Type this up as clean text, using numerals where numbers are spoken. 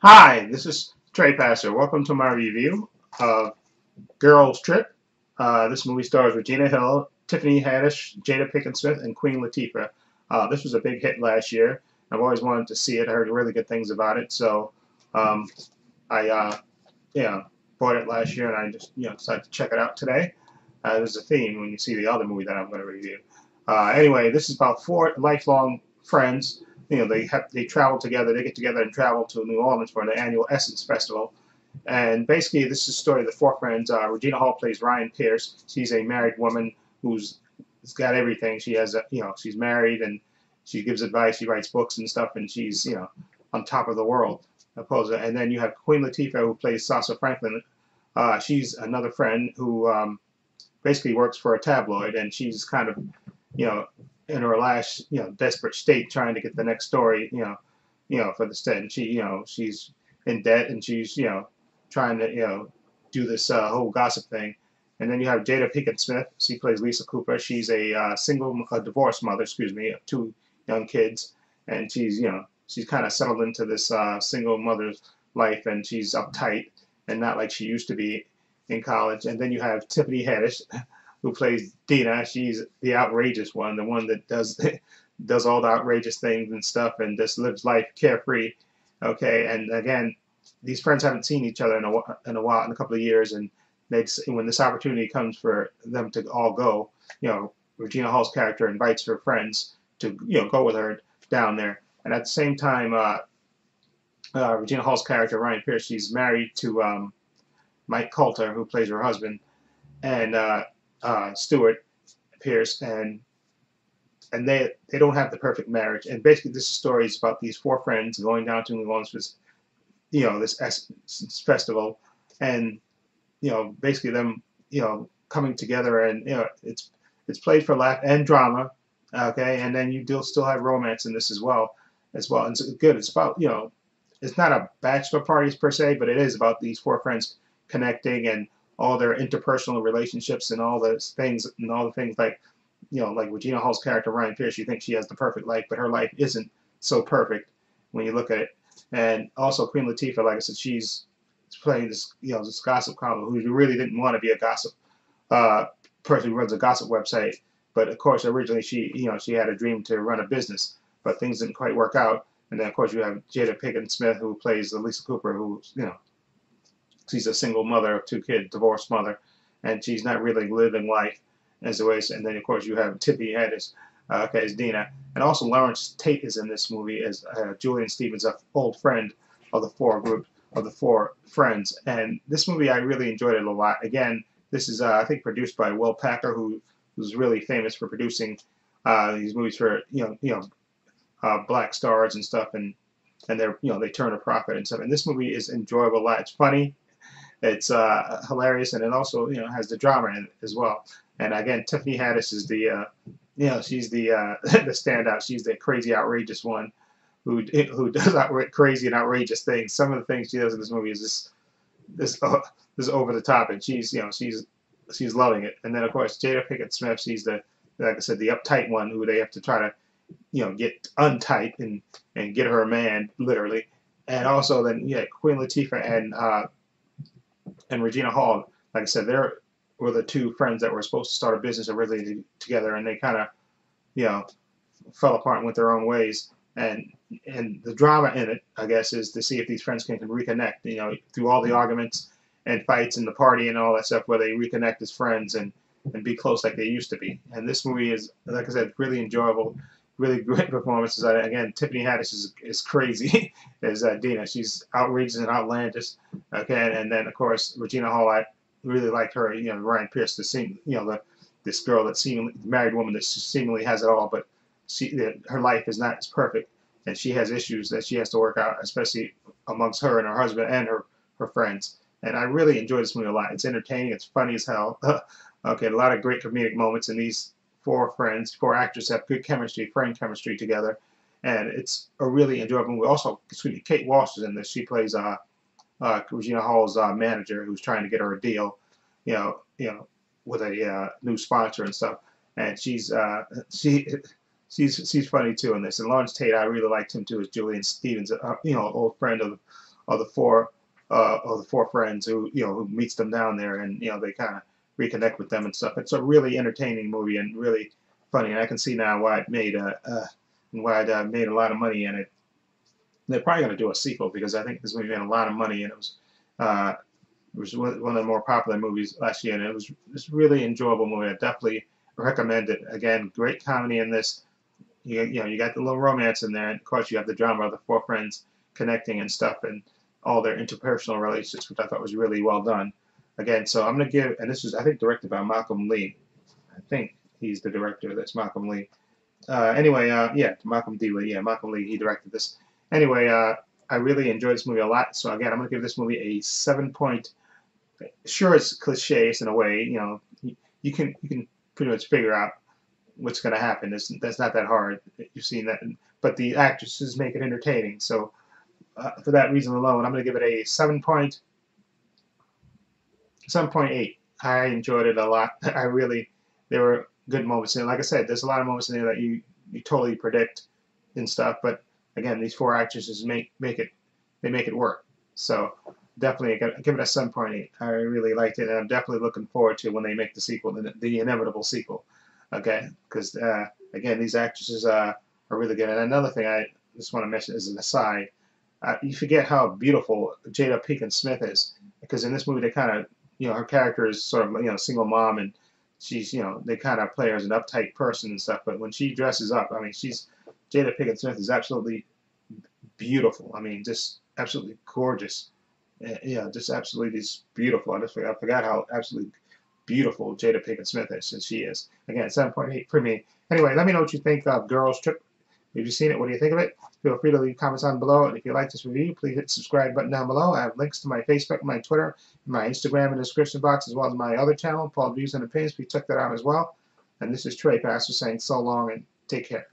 Hi, this is Trey Passer. Welcome to my review of Girls Trip. This movie stars Regina Hill, Tiffany Haddish, Jada Pinkett Smith, and Queen Latifah. This was a big hit last year. I've always wanted to see it. I heard really good things about it, so um, I yeah bought it last year, and I just decided to check it out today. There's a theme when you see the other movie that I'm going to review. Anyway, this is about four lifelong friends. They travel together. They get together and travel to New Orleans for the annual Essence Festival. And basically, this is the story of the four friends. Regina Hall plays Ryan Pierce. She's a married woman who's got everything. She has, she's married and she gives advice. She writes books and stuff, and she's, on top of the world. And then you have Queen Latifah, who plays Sasha Franklin. She's another friend who basically works for a tabloid, and she's kind of, you know, in her last, desperate state, trying to get the next story, for the state. And she's in debt, and she's, trying to, do this whole gossip thing. And then you have Jada Pinkett Smith. She plays Lisa Cooper. She's a divorced mother, excuse me, of two young kids, and she's kind of settled into this single mother's life, and she's uptight and not like she used to be in college. And then you have Tiffany Haddish, who plays Dina. She's the outrageous one, the one that does does all the outrageous things and stuff, and just lives life carefree. Okay, and again, these friends haven't seen each other in a couple of years, and when this opportunity comes for them to all go, Regina Hall's character invites her friends to go with her down there. And at the same time, Regina Hall's character Ryan Pierce, she's married to Mike Coulter, who plays her husband, and Stuart Pierce, and they don't have the perfect marriage. And basically, this story is about these four friends going down to New Orleans for this festival, and basically them coming together, and it's played for laugh and drama. Okay, and then you do still have romance in this as well. And it's good. It's about it's not a bachelor parties per se, but it is about these four friends connecting and all their interpersonal relationships and all the things like like Regina Hall's character Ryan Pierce. You think she has the perfect life, but her life isn't so perfect when you look at it. And also Queen Latifah, like I said, she's playing this gossip column who really didn't want to be a gossip uh, person who runs a gossip website. But of course, originally she had a dream to run a business, but things didn't quite work out. And then of course you have Jada Pinkett Smith, who plays Lisa Cooper, who she's a single mother of two kids, divorced mother, and she's not really living life as a way. And then of course you have Tiffany Haddish, okay, as Dina, and also Lawrence Tate is in this movie as Julian Stevens, an old friend of the four friends. And this movie I really enjoyed it a lot. Again, this is I think produced by Will Packer, who's really famous for producing these movies for black stars and stuff, and they're they turn a profit and stuff. And this movie is enjoyable a lot. It's funny, it's hilarious, and it also has the drama in it as well. And again, Tiffany Haddish is the she's the the standout. She's the crazy, outrageous one who does crazy and outrageous things. Some of the things she does in this movie is this this over the top, and she's loving it. And then of course Jada Pinkett Smith, she's the like I said, the uptight one who they have to try to get untight and get her a man literally. And also then Queen Latifah and Regina Hall, like I said, they were the two friends that were supposed to start a business originally together, and they kind of you know fell apart and went their own ways. And the drama in it, I guess, is to see if these friends can reconnect. Through all the arguments and fights and the party and all that stuff, where they reconnect as friends and be close like they used to be. And this movie is, like I said, really enjoyable, really great performances. Again, Tiffany Haddish is crazy as Dina. She's outrageous and outlandish. Okay, and then of course Regina Hall, I really liked her. Ryan Pierce, this girl that seemingly married woman that seemingly has it all, but her life is not as perfect, and she has issues that she has to work out, especially amongst her and her husband and her friends. And I really enjoy this movie a lot. It's entertaining. It's funny as hell. Okay, a lot of great comedic moments, and these four actors have good chemistry, friend chemistry together, and it's a really enjoyable movie. Also, excuse me, Kate Walsh is in this. She plays Regina Hall's manager, who's trying to get her a deal, you know, you know, with a new sponsor and stuff. And she's funny too in this. And Lawrence Tate, I really liked him too as Julian Stevens, old friend of the four friends who meets them down there, and they kind of reconnect with them and stuff. It's a really entertaining movie and really funny, and I can see now why it made a lot of money, and they're probably going to do a sequel because I think this movie made a lot of money, and uh, it was one of the more popular movies last year, and it was just really enjoyable movie. I definitely recommend it. Again, great comedy in this. You got the little romance in there, and of course you have the drama of the four friends connecting and stuff, and all their interpersonal relationships, which I thought was really well done. Again, so I'm gonna give, and this was I think directed by Malcolm Lee. I think he's the director. That's Malcolm Lee. Anyway, yeah, Malcolm D. Lee. Yeah, Malcolm Lee. He directed this. Anyway, I really enjoyed this movie a lot. So again, I'm gonna give this movie a 7 point. Sure, it's cliches in a way. You can pretty much figure out what's going to happen. That's not that hard. You've seen that, but the actresses make it entertaining. So for that reason alone, I'm going to give it a 7.8. I enjoyed it a lot. There were good moments in it. Like I said, there's a lot of moments in there that you totally predict and stuff. But again, these four actresses make it work. So definitely give it a 7.8. I really liked it, and I'm definitely looking forward to when they make the sequel, the inevitable sequel. Okay, because again, these actresses are really good. And another thing I just want to mention as an aside, you forget how beautiful Jada Pinkett Smith is, because in this movie they kind of, her character is sort of, single mom, and she's, they kind of play her as an uptight person and stuff. But when she dresses up, I mean, Jada Pinkett Smith is absolutely beautiful. I mean, just absolutely gorgeous. Yeah, just absolutely just beautiful. I forgot how absolutely beautiful Jada Pinkett Smith is, since she is. Again, 7.8 for me. Anyway, let me know what you think of Girls Trip. If you've seen it, what do you think of it? Feel free to leave comments down below. And if you like this review, please hit the subscribe button down below. I have links to my Facebook, my Twitter, my Instagram in the description box, as well as my other channel, Paul Views and Opinions. Please check that out as well. And this is Trey Pastor saying so long and take care.